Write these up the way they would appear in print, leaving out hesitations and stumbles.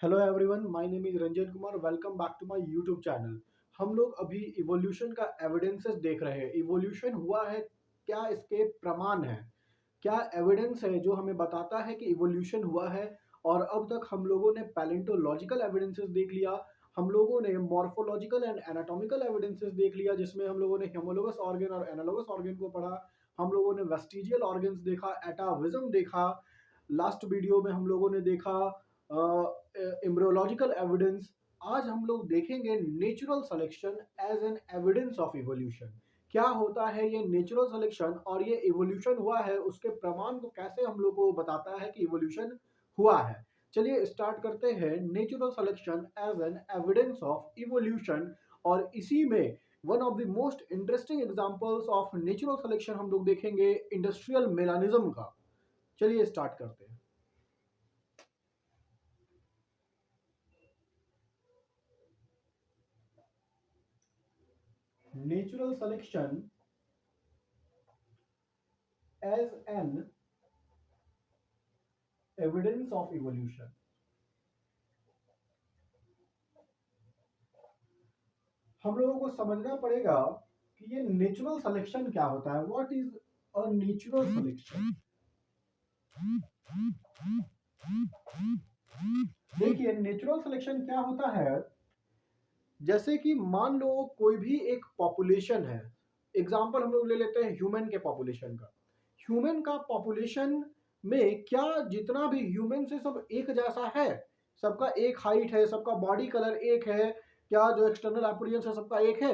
Hello everyone, my name is Ranjan Kumar. Welcome back to my YouTube channel. हम लोग अभी evolution का एविडेंसेस देख रहे हैं। इवोल्यूशन हुआ है, क्या इसके प्रमाण है, क्या एविडेंस है जो हमें बताता है कि इवोल्यूशन हुआ है। और अब तक हम लोगों ने पैलेंटोलॉजिकल एविडेंसेस देख लिया, हम लोगों ने मॉर्फोलॉजिकल एंड एनाटॉमिकल एविडेंसेस देख लिया, जिसमें हम लोगों ने हेमोलोगस ऑर्गन और एनालोगस ऑर्गन को पढ़ा। हम लोगों ने वेस्टिजियल ऑर्गन्स देखा, एटाविज्म देखा। लास्ट वीडियो में हम लोगों ने देखा एम्ब्रियोलॉजिकल एविडेंस। आज हम लोग देखेंगे natural selection as an evidence of evolution. क्या होता है ये नेचुरल सिलेक्शन और ये इवोल्यूशन हुआ है, उसके प्रमाण को कैसे हम लोग को बताता है कि इवोल्यूशन हुआ है। चलिए स्टार्ट करते हैं। Natural selection as an evidence of evolution. और इसी में one of the most interesting examples of natural selection हम लोग देखेंगे इंडस्ट्रियल मेलानिज्म का। चलिए स्टार्ट करते हैं। Natural selection as an evidence of evolution। हम लोगों को समझना पड़ेगा कि ये नेचुरल सिलेक्शन क्या होता है। What is a natural selection? देखिए, नेचुरल सिलेक्शन क्या होता है। जैसे कि मान लो कोई भी एक पॉपुलेशन है। एग्जांपल हम लोग ले लेते हैं ह्यूमन के पॉपुलेशन का। ह्यूमन का पॉपुलेशन में क्या जितना भी ह्यूमन से सब एक जैसा है? सबका एक हाइट है, सबका बॉडी कलर एक है? क्या जो एक्सटर्नल अपीयरेंस है सबका एक है?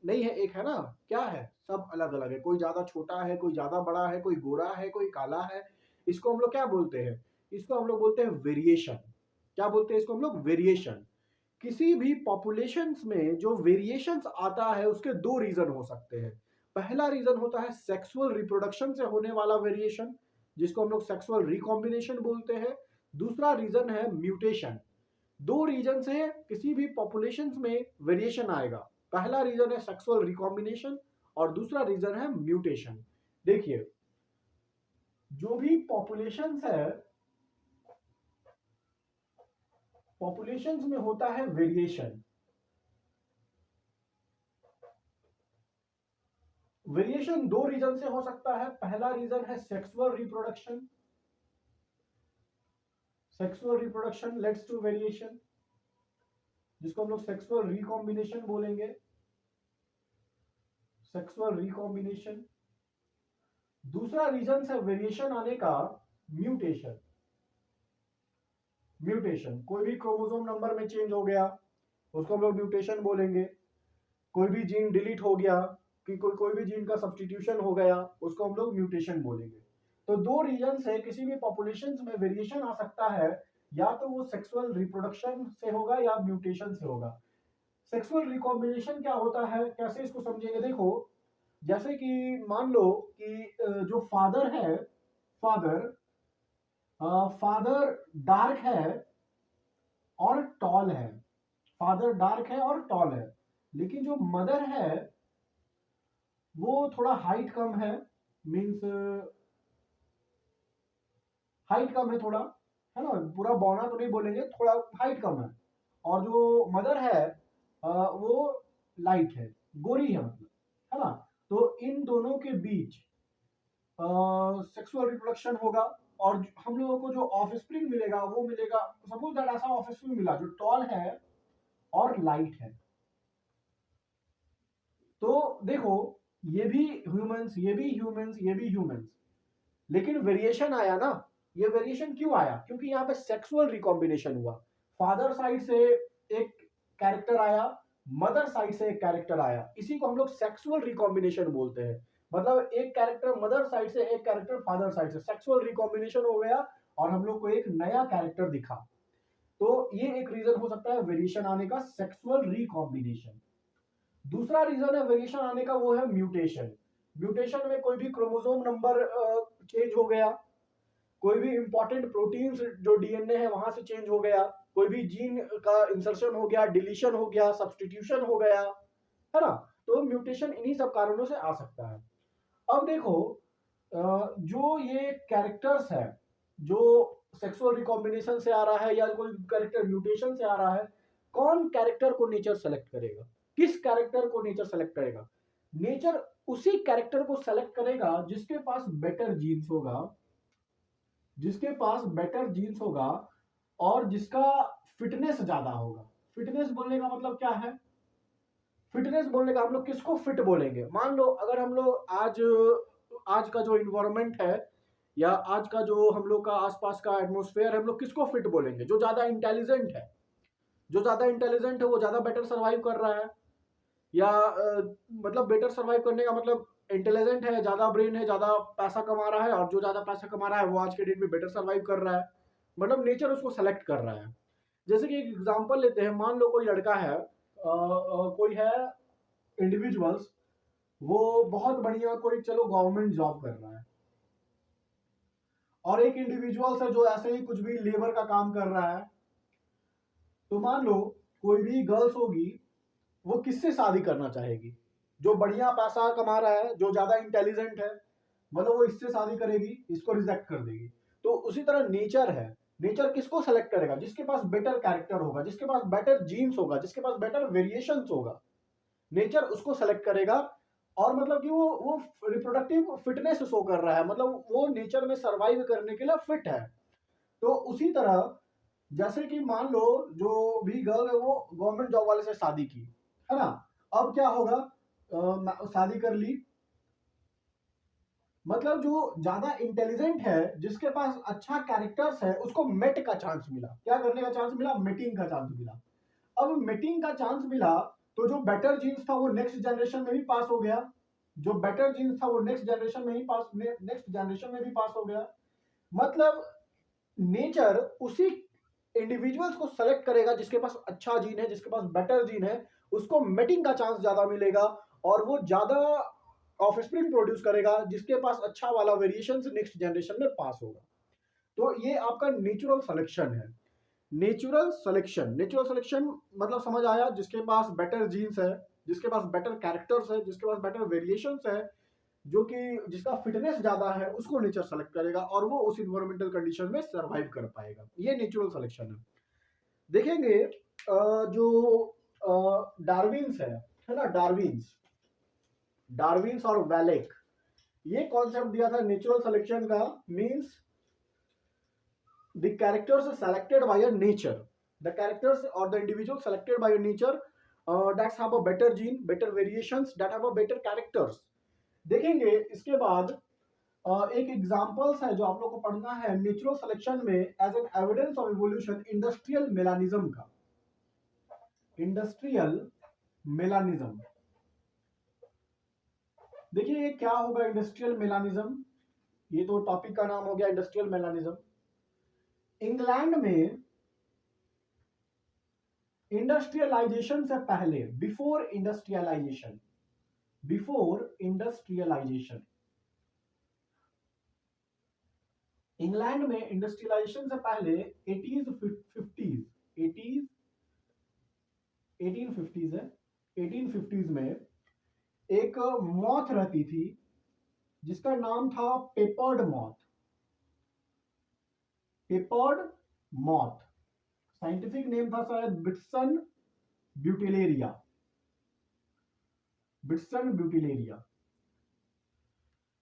नहीं है, एक है ना। क्या है? सब अलग अलग है। कोई ज्यादा छोटा है, कोई ज्यादा बड़ा है, कोई गोरा है, कोई काला है। इसको हम लोग क्या बोलते हैं? इसको हम लोग बोलते हैं वेरिएशन। क्या बोलते हैं इसको हम लोग? वेरिएशन। किसी भी पॉपुलेशंस में जो वेरिएशंस आता है उसके दो रीजन हो सकते हैं। पहला रीजन होता है सेक्सुअल रिप्रोडक्शन से होने वाला वेरिएशन, जिसको हम लोग सेक्सुअल रिकॉम्बिनेशन बोलते हैं। दूसरा रीजन है म्यूटेशन। दो रीजन से किसी भी पॉपुलेशंस में वेरिएशन आएगा। पहला रीजन है सेक्सुअल रिकॉम्बिनेशन और दूसरा रीजन है म्यूटेशन। देखिए, जो भी पॉपुलेशंस है, पॉपुलेशंस में होता है वेरिएशन। वेरिएशन दो रीजन से हो सकता है। पहला रीजन है sexual reproduction. Sexual reproduction leads to variation, जिसको हम लोग सेक्सुअल रिकॉम्बिनेशन बोलेंगे। Sexual recombination. दूसरा रीजन है वेरिएशन आने का म्यूटेशन। म्यूटेशन, कोई भी क्रोमोसोम नंबर में चेंज हो गया, उसको हम लोग म्यूटेशन बोलेंगे। कोई भी जीन डिलीट हो गया, कि कोई भी जीन का सब्स्टिट्यूशन हो गया, उसको हम लोग म्यूटेशन बोलेंगे। तो दो रीजन से किसी भी पॉपुलेशन में वेरिएशन आ सकता है। या तो वो सेक्सुअल रिप्रोडक्शन से होगा या म्यूटेशन से होगा। सेक्सुअल रिकॉम्बिनेशन क्या होता है, कैसे इसको समझेंगे? देखो, जैसे कि मान लो कि जो फादर है, फादर फादर डार्क है और टॉल है। फादर डार्क है और टॉल है, लेकिन जो मदर है वो थोड़ा हाइट कम है। मीन्स हाइट कम है थोड़ा, है ना। पूरा बौना तो नहीं बोलेंगे, थोड़ा हाइट कम है। और जो मदर है वो लाइट है, गोरी है मतलब, है ना। तो इन दोनों के बीच सेक्सुअल रिप्रोडक्शन होगा और हम लोगों को जो ऑफस्प्रिंग मिलेगा वो मिलेगा। सपोज दैट ऐसा ऑफस्प्रिंग मिला जो टॉल है और लाइट है। तो देखो, ये भी ह्यूमंस, ये भी ह्यूमंस, ये भी ह्यूमंस, लेकिन वेरिएशन आया ना। ये वेरिएशन क्यों आया? क्योंकि यहाँ पे सेक्सुअल रिकॉम्बिनेशन हुआ। फादर साइड से एक कैरेक्टर आया, मदर साइड से एक कैरेक्टर आया। इसी को हम लोग सेक्सुअल रिकॉम्बिनेशन बोलते हैं। मतलब एक कैरेक्टर मदर साइड से, एक कैरेक्टर फादर साइड से, सेक्सुअल रिकॉम्बिनेशन हो गया और हम लोग को एक नया कैरेक्टर दिखा। तो ये एक रीजन हो सकता है वेरिएशन आने का, सेक्सुअल रिकॉम्बिनेशन। दूसरा रीजन है वेरिएशन आने का, वो है म्यूटेशन। म्यूटेशन में कोई भी क्रोमोसोम नंबर चेंज हो गया, कोई भी इंपॉर्टेंट प्रोटीन्स जो डीएनए है वहां से चेंज हो गया, कोई भी जीन का इंसर्शन हो गया, डिलीशन हो गया, सब्स्टिट्यूशन हो गया, है ना। तो म्यूटेशन इन्हीं सब कारणों से आ सकता है। अब देखो, जो ये कैरेक्टर्स है, जो सेक्सुअल रिकॉम्बिनेशन से आ रहा है या कोई कैरेक्टर म्यूटेशन से आ रहा है, कौन कैरेक्टर को नेचर सेलेक्ट करेगा? किस कैरेक्टर को नेचर सेलेक्ट करेगा? नेचर उसी कैरेक्टर को सेलेक्ट करेगा जिसके पास बेटर जीन्स होगा, जिसके पास बेटर जीन्स होगा और जिसका फिटनेस ज्यादा होगा। फिटनेस बोलने का मतलब क्या है? फिटनेस बोलने का हम लोग किसको फिट बोलेंगे? मान लो अगर हम लोग आज आज का जो इन्वायरमेंट है या आज का जो हम लोग का आसपास का एटमोस्फेयर है, हम लोग किसको फिट बोलेंगे? जो ज्यादा इंटेलिजेंट है। जो ज्यादा इंटेलिजेंट है वो ज्यादा बेटर सर्वाइव कर रहा है, या मतलब बेटर सर्वाइव करने का मतलब इंटेलिजेंट है, ज्यादा ब्रेन है, ज्यादा पैसा कमा रहा है, और जो ज्यादा पैसा कमा रहा है वो आज के डेट में बेटर सर्वाइव कर रहा है। मतलब नेचर उसको सेलेक्ट कर रहा है। जैसे कि एक एग्जांपल लेते हैं, मान लो कोई लड़का है, कोई है इंडिविजुअल्स, वो बहुत बढ़िया कोई चलो गवर्नमेंट जॉब कर रहा है, और एक इंडिविजुअल्स है जो ऐसे ही कुछ भी लेबर का काम कर रहा है। तो मान लो कोई भी गर्ल्स होगी, वो किससे शादी करना चाहेगी? जो बढ़िया पैसा कमा रहा है, जो ज्यादा इंटेलिजेंट है, मतलब वो इससे शादी करेगी, इसको रिजेक्ट कर देगी। तो उसी तरह नेचर है। नेचर किसको सेलेक्ट करेगा? जिसके पास बेटर कैरेक्टर होगा, जिसके पास बेटर जीन्स होगा, जिसके पास बेटर वेरिएशंस होगा, नेचर उसको सेलेक्ट करेगा। और मतलब कि वो रिप्रोडक्टिव फिटनेस शो कर रहा है, मतलब वो नेचर में सर्वाइव करने के लिए फिट है। तो उसी तरह जैसे कि मान लो जो भी गर्ल है वो गवर्नमेंट जॉब वाले से शादी की, है ना? अब क्या होगा? शादी कर ली, मतलब जो ज्यादा इंटेलिजेंट है, जिसके पास अच्छा कैरेक्टर्स है, उसको मेट का चांस मिला। क्या करने का चांस मिला? मेटिंग का चांस मिला। अब मीटिंग का चांस मिला, तो जो बेटर जीन्स था वो नेक्स्ट जनरेशन में भी पास हो गया। जो बेटर जीन्स था वो नेक्स्ट जनरेशन में भी पास हो गया। मतलब नेचर उसी इंडिविजुअल्स को सेलेक्ट करेगा जिसके पास अच्छा जीन है, जिसके पास बेटर जीन है, उसको मेटिंग का चांस ज्यादा मिलेगा, और वो ज्यादा ऑफस्प्रिंग प्रोड्यूस करेगा जिसके पास अच्छा वाला वेरिएशन नेक्स्ट जनरेशन में पास होगा। तो ये आपका नेचुरल सिलेक्शन है। नेचुरल सिलेक्शन मतलब समझ आया? जिसके पास बेटर जीन्स है, जिसके पास बेटर कैरेक्टर्स है, जिसके पास बेटर वेरिएशंस है, जो कि जिसका फिटनेस ज्यादा है, उसको नेचर सेलेक्ट करेगा और वो उस इन्वायरमेंटल कंडीशन में सरवाइव कर पाएगा। ये नेचुरल सिलेक्शन है। देखेंगे जो डार्विन्स है ना, डार्विन्स और वैलेक, ये कॉन्सेप्ट दिया था नेचुरल सिलेक्शन का। Means the characters selected by a nature, the characters or the individual selected by a nature that have a better gene, better variations, that have a better characters। देखेंगे इसके बाद एक examples है जो आप लोग को पढ़ना है नेचुरल सिलेक्शन में as an evidence of evolution, industrial melanism का। इंडस्ट्रियल मेलानिज्म, देखिए ये क्या होगा इंडस्ट्रियल मेलानिज्म? ये तो टॉपिक का नाम हो गया इंडस्ट्रियल मेलानिज्म। इंग्लैंड में इंडस्ट्रियलाइजेशन से पहले, बिफोर इंडस्ट्रियलाइजेशन, इंग्लैंड में इंडस्ट्रियलाइजेशन से पहले 1850s में एक मॉथ रहती थी जिसका नाम था पेपर्ड मॉथ। साइंटिफिक नेम था शायद बिट्सन ब्यूटिलेरिया।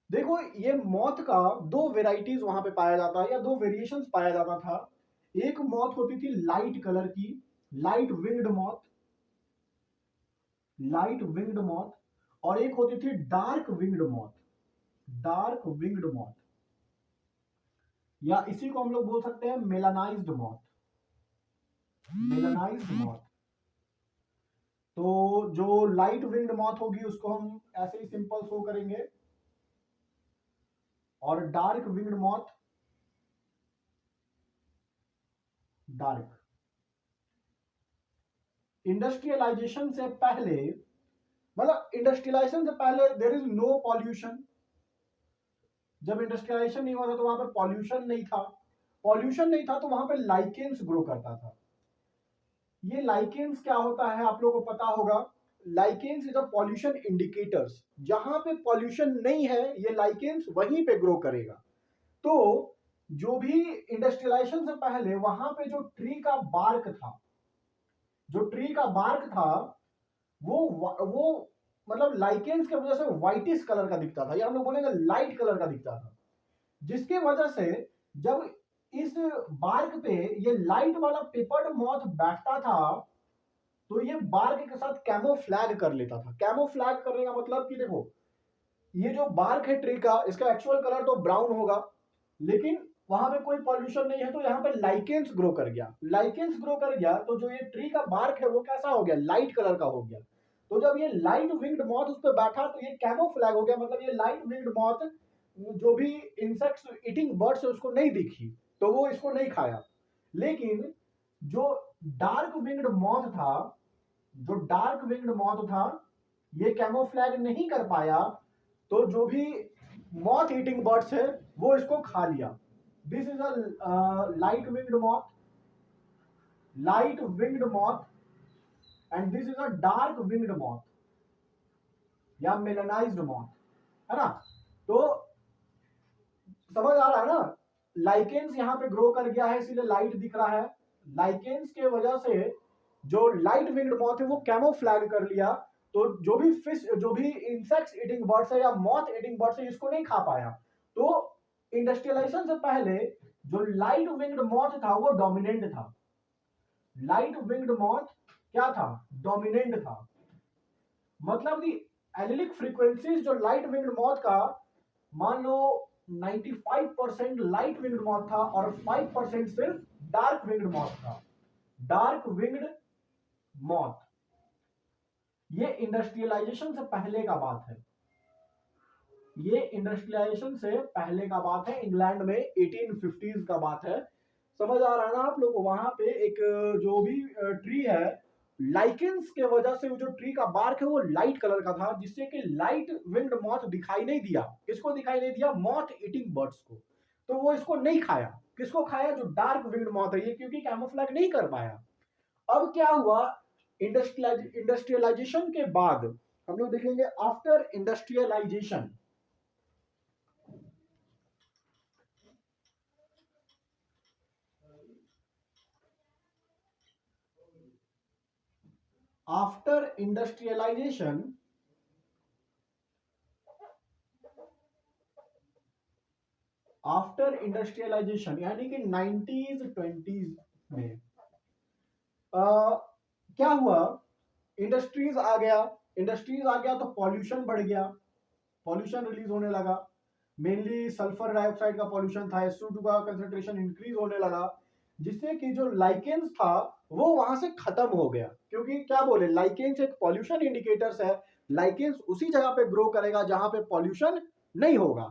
देखो ये मॉथ का दो वेराइटीज वहां पे पाया जाता है, या दो वेरिएशंस पाया जाता था। एक मॉथ होती थी लाइट कलर की, लाइट विंग्ड मॉथ, और एक होती थी डार्क विंग्ड मॉथ, या इसी को हम लोग बोल सकते हैं मेलानाइज्ड मॉथ। तो जो लाइट विंग्ड मॉथ होगी उसको हम ऐसे ही सिंपल शो करेंगे, और dark winged moth dark. Industrialisation से पहले, मतलब इंडस्ट्रियलाइजेशन से पहले देयर इज नो पॉल्यूशन। जब इंडस्ट्रियलाइजेशन नहीं हुआ था तो वहां पर पॉल्यूशन नहीं था, तो वहां पर लाइकेन्स ग्रो करता था। ये लाइकेन्स क्या होता है आप लोगों को पता होगा? Lichens is a pollution indicators. जहां पे पॉल्यूशन नहीं है ये लाइकेन्स वहीं पे ग्रो करेगा। तो जो भी इंडस्ट्रियलाइजेशन से पहले वहां पे जो ट्री का बार्क था, जो ट्री का बार्क था वो मतलब लाइकेंस की वजह से व्हाइटिश कलर का दिखता था, या हम लोग बोलेंगे लाइट कलर का दिखता था, जिसके वजह से जब इस बार्क पे ये लाइट वाला पेपर्ड मॉथ बैठता था तो ये बार्क के साथ कैमोफ्लैग कर लेता था। कैमोफ्लैग करने का मतलब कि देखो, ये जो बार्क है ट्री का, इसका एक्चुअल कलर तो ब्राउन होगा, लेकिन वहां पे कोई पॉल्यूशन नहीं है तो यहाँ पे लाइकेंस ग्रो कर गया। लाइकेंस ग्रो कर गया तो जो ये ट्री का बार्क है वो कैसा हो गया, लाइट कलर का हो गया। तो जब ये लाइट विंग्ड मॉथ उस पर बैठा तो ये कैमोफ्लैग हो गया, मतलब ये लाइट विंग्ड मॉथ जो भी इंसेक्ट्स ईटिंग बर्ड्स है उसको नहीं दिखी, तो वो इसको नहीं खाया। लेकिन जो डार्क विंग्ड मॉथ था, जो डार्क विंग्ड मॉथ था, ये कैमोफ्लैग नहीं कर पाया, तो जो भी मॉथ ईटिंग बर्ड्स है वो इसको खा लिया। This is a light winged moth, light winged moth, and this is a dark winged moth या मेलानाइज्ड मॉथ, है ना। तो समझ आ रहा है ना, लाइकेंस यहाँ पे ग्रो कर गया है इसीलिए लाइट दिख रहा है। लाइकेंस के वजह से जो लाइट विंग्ड मॉथ है वो कैमोफ्लैग कर लिया, तो जो भी फिश, जो भी इंसेक्ट्स ईटिंग बर्ड्स है या मॉथ ईटिंग बर्ड्स है इसको नहीं खा पाया। तो इंडस्ट्रियलाइजेशन से पहले जो लाइट विंग्ड मॉथ था वो डोमिनेंट था। लाइट विंग्ड मॉथ क्या था, डोमिनेंट था। मतलब दी एलिलिक फ्रीक्वेंसीज जो लाइट विंग्ड मॉथ का, मान लो 95% लाइट विंग्ड मॉथ था और 5% सिर्फ डार्क विंग्ड मॉथ था। डार्क विंग्ड मॉथ, ये इंडस्ट्रियलाइजेशन से पहले का बात है। ये इंडस्ट्रियलाइजेशन से पहले का बात है, इंग्लैंड में 1850s का बात है। समझ आ रहा है ना आप लोग को। वहां पे एक जो भी ट्री है, लाइकेंस के वजह से वो जो ट्री का बार्क है वो लाइट कलर का था, जिससे कि लाइट विंग्ड मॉथ दिखाई नहीं दिया। किसको दिखाई नहीं दिया, मॉथ ईटिंग बर्ड्स को। तो वो इसको नहीं खाया। किसको खाया, जो डार्क विंग्ड मॉथ है, ये क्योंकि कैमोफ्लैग नहीं कर पाया। अब क्या हुआ, इंडस्ट्रियलाइजेशन के बाद हम लोग देखेंगे after industrialisation. After industrialisation, after industrialisation यानी कि 90s 20s में क्या हुआ, इंडस्ट्रीज आ गया। इंडस्ट्रीज आ गया तो पॉल्यूशन बढ़ गया, पॉल्यूशन रिलीज होने लगा। मेनली सल्फर डाइऑक्साइड का पॉल्यूशन था, SO2 का कंसेंट्रेशन इंक्रीज होने लगा, जिससे कि जो लाइकेंस था वो वहां से खत्म हो गया। क्योंकि क्या बोले, लाइकेंस एक पॉल्यूशन इंडिकेटर्स है। लाइकेंस उसी जगह पे ग्रो करेगा जहां पे पॉल्यूशन नहीं होगा।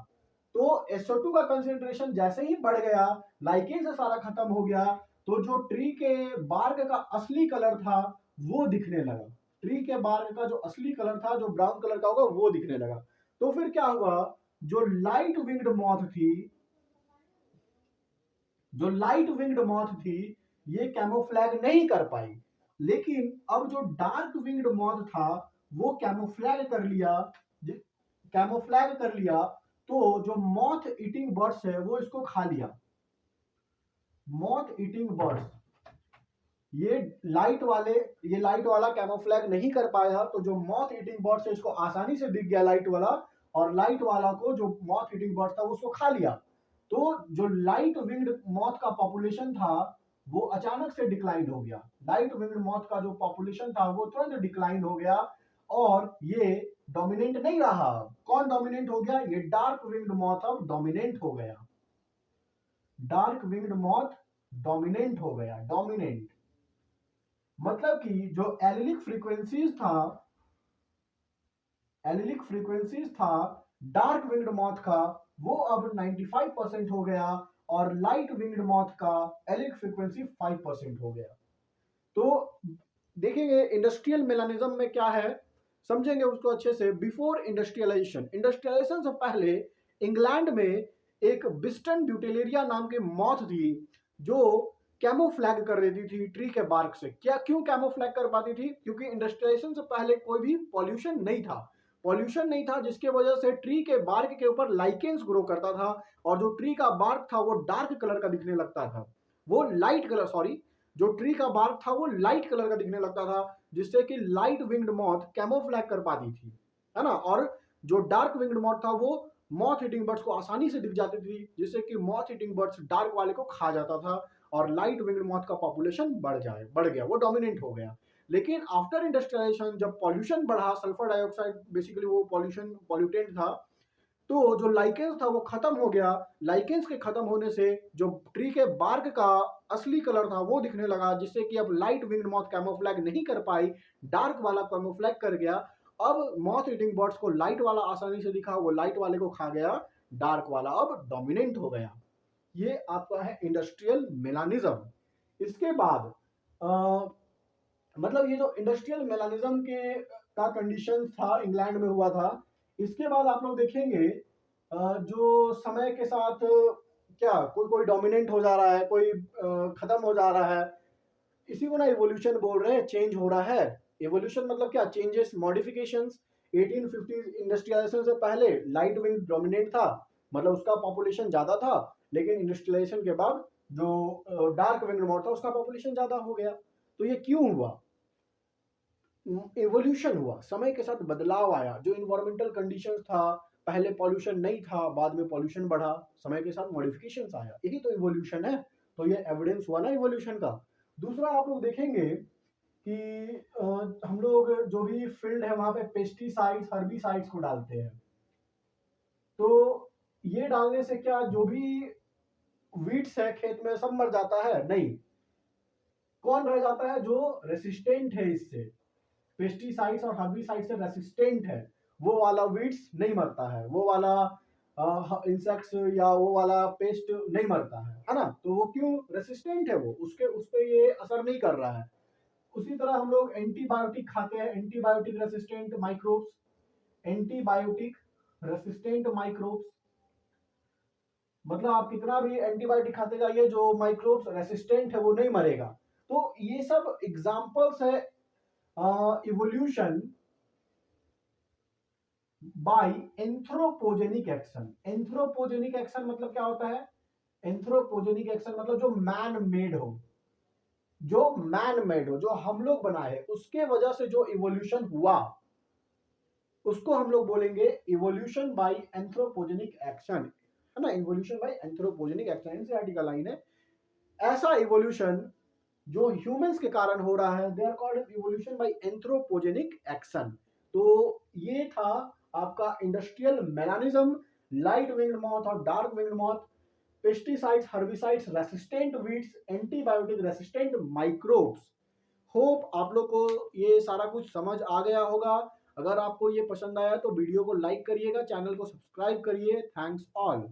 तो SO2 का कंसेंट्रेशन जैसे ही बढ़ गया, लाइकेंस से सारा खत्म हो गया, तो जो ट्री के बार्क का असली कलर था वो दिखने लगा। ट्री के बार्क का जो असली कलर था, जो ब्राउन कलर का होगा, वो दिखने लगा। तो फिर क्या हुआ, जो लाइट विंग्ड मॉथ थी, जो लाइट विंग्ड मॉथ थी, ये कैमोफ्लैग नहीं कर पाई। लेकिन अब जो डार्क विंग्ड मॉथ था वो कैमोफ्लैग कर लिया। कैमोफ्लैग कर लिया तो जो मॉथ ईटिंग बर्ड्स है वो इसको खा लिया। मॉथ ईटिंग बर्ड्स, ये लाइट वाला कैमोफ्लैग नहीं कर पाया, तो जो मॉथ ईटिंग बर्ड्स है इसको आसानी से दिख गया लाइट वाला, और लाइट वाला को, जो मॉथ ईटिंग बर्ड्स था, उसको खा लिया। तो जो लाइट विंग्ड मॉथ का पॉपुलेशन था वो अचानक से डिक्लाइन हो गया। लाइट विंग्ड मॉथ का जो पॉपुलेशन था वो तुरंत डिक्लाइन हो गया, और ये डोमिनेंट नहीं रहा। कौन डोमिनेंट हो गया, ये डार्क विंग्ड मॉथ अब डोमिनेंट हो गया। डार्क विंग्ड मॉथ डोमिनेंट हो गया। डोमिनेंट मतलब कि जो एलिलिक फ्रीक्वेंसीज था डार्क विंग्ड मॉथ का, वो अब 95% हो गया, और लाइट विंग्ड मॉथ का एलिक फ्रीक्वेंसी 5% हो गया। तो देखेंगे इंडस्ट्रियल मेलानिज्म में क्या है, समझेंगे उसको अच्छे से। बिफोर इंडस्ट्रियलाइजेशन, इंडस्ट्रियलाइजेशन से पहले इंग्लैंड में एक बिस्टन ब्यूटेलेरिया नाम की मॉथ थी, जो कैमोफ्लैग कर देती थी ट्री के बार्क से। क्या, क्यों कैमोफ्लैग कर पाती थी, क्योंकि इंडस्ट्रियलाइजेशन से पहले कोई भी पॉल्यूशन नहीं था। पॉल्यूशन नहीं था, जिसके वजह से ट्री के बार्क के ऊपर लाइकेंस ग्रो करता था और जो ट्री का बार्क था वो डार्क कलर का दिखने लगता था, वो लाइट कलर, सॉरी, जो ट्री का बार्क था वो लाइट कलर का दिखने लगता था, जिससे कि लाइट विंग्ड मॉथ कैमोफ्लैग कर पाती थी, है ना। और जो डार्क विंग्ड मॉथ था वो मॉथ ईटिंग बर्ड्स को आसानी से दिख जाती थी, जिससे कि मॉथ ईटिंग बर्ड्स डार्क वाले को खा जाता था और लाइट विंग्ड मॉथ का पॉपुलेशन बढ़ गया, वो डोमिनेंट हो गया। लेकिन आफ्टर इंडस्ट्रियलाइजेशन जब पॉल्यूशन बढ़ा, सल्फर डाइऑक्साइड बेसिकली वो पॉल्यूशन पॉल्यूटेंट था, तो जो लाइकेंस था वो खत्म हो गया। लाइकेंस के खत्म होने से जो ट्री के बार्क का असली कलर था वो दिखने लगा, जिससे कि अब लाइट विंग्ड मॉथ कैमोफ्लैग नहीं कर पाई, डार्क वाला कैमोफ्लैग कर गया। अब मॉथ ईटिंग बर्ड्स को लाइट वाला आसानी से दिखा, वो लाइट वाले को खा गया, डार्क वाला अब डोमिनेंट हो गया। ये आपका है इंडस्ट्रियल मेलानिज्म। इसके बाद मतलब ये जो इंडस्ट्रियल मेलानिज्म के का कंडीशन था इंग्लैंड में हुआ था। इसके बाद आप लोग देखेंगे जो समय के साथ क्या कोई कोई डोमिनेंट हो जा रहा है, कोई खत्म हो जा रहा है, इसी को ना इवोल्यूशन बोल रहे हैं, चेंज हो रहा है। इवोल्यूशन मतलब क्या, चेंजेस, मॉडिफिकेशंस। 1850 इंडस्ट्रियलाइजेशन से पहले लाइट विंग डोमिनेंट था, मतलब उसका पॉपुलेशन ज्यादा था, लेकिन इंडस्ट्रियलाइजेशन के बाद जो डार्क विंग मोड था उसका पॉपुलेशन ज्यादा हो गया। तो ये क्यों हुआ? एवोल्यूशन हुआ, समय के साथ बदलाव आया। जो इन्वायरमेंटल कंडीशंस था, पहले पॉल्यूशन नहीं था, बाद में पॉल्यूशन बढ़ा, समय के साथ मॉडिफिकेशंस आया, यही तो इवोल्यूशन है। तो ये एविडेंस हुआ ना इवोल्यूशन का। दूसरा आप लोग देखेंगे कि हम लोग जो भी फील्ड है वहां पे पेस्टिसाइड्स, हर्बिसाइड्स को डालते हैं। तो ये डालने से क्या जो भी वीड्स है खेत में सब मर जाता है? नहीं। कौन रह जाता है? जो रेसिस्टेंट है इससे, पेस्टिसाइड्स और हर्बिसाइड से रेसिस्टेंट है, वो वाला वीड्स नहीं मरता है, वो वाला इंसेक्ट्स या वो वाला पेस्ट नहीं मरता है ना। तो वो क्यों? रेसिस्टेंट है, वो उसके उस पर ये असर नहीं कर रहा है। उसी तरह हम लोग एंटीबायोटिक खाते हैं, antibiotic resistant microbes, antibiotic resistant microbes, मतलब आप कितना भी एंटीबायोटिक खाते जाइए, जो माइक्रोब्स रेसिस्टेंट है वो नहीं मरेगा। तो ये सब एग्जांपल्स है evolution by anthropogenic action. Anthropogenic action मतलब क्या होता है? एंथ्रोपोजेनिक एक्शन मतलब जो मैन मेड हो, जो मैन मेड हो, जो हम लोग बनाए, उसके वजह से जो इवोल्यूशन हुआ उसको हम लोग बोलेंगे इवोल्यूशन बाय एंथ्रोपोजेनिक एक्शन, है ना। Evolution by anthropogenic action, NCERT का लाइन है। ऐसा इवोल्यूशन जो ह्यूमंस के कारण हो रहा है, they are called evolution by anthropogenic action. तो ये था आपका industrial melanism, light winged moth और dark winged moth, pesticides, herbicides, resistant weeds, antibiotic resistant microbes. Hope आप लोग को ये सारा कुछ समझ आ गया होगा। अगर आपको ये पसंद आया तो वीडियो को लाइक करिएगा, चैनल को सब्सक्राइब करिए। Thanks all.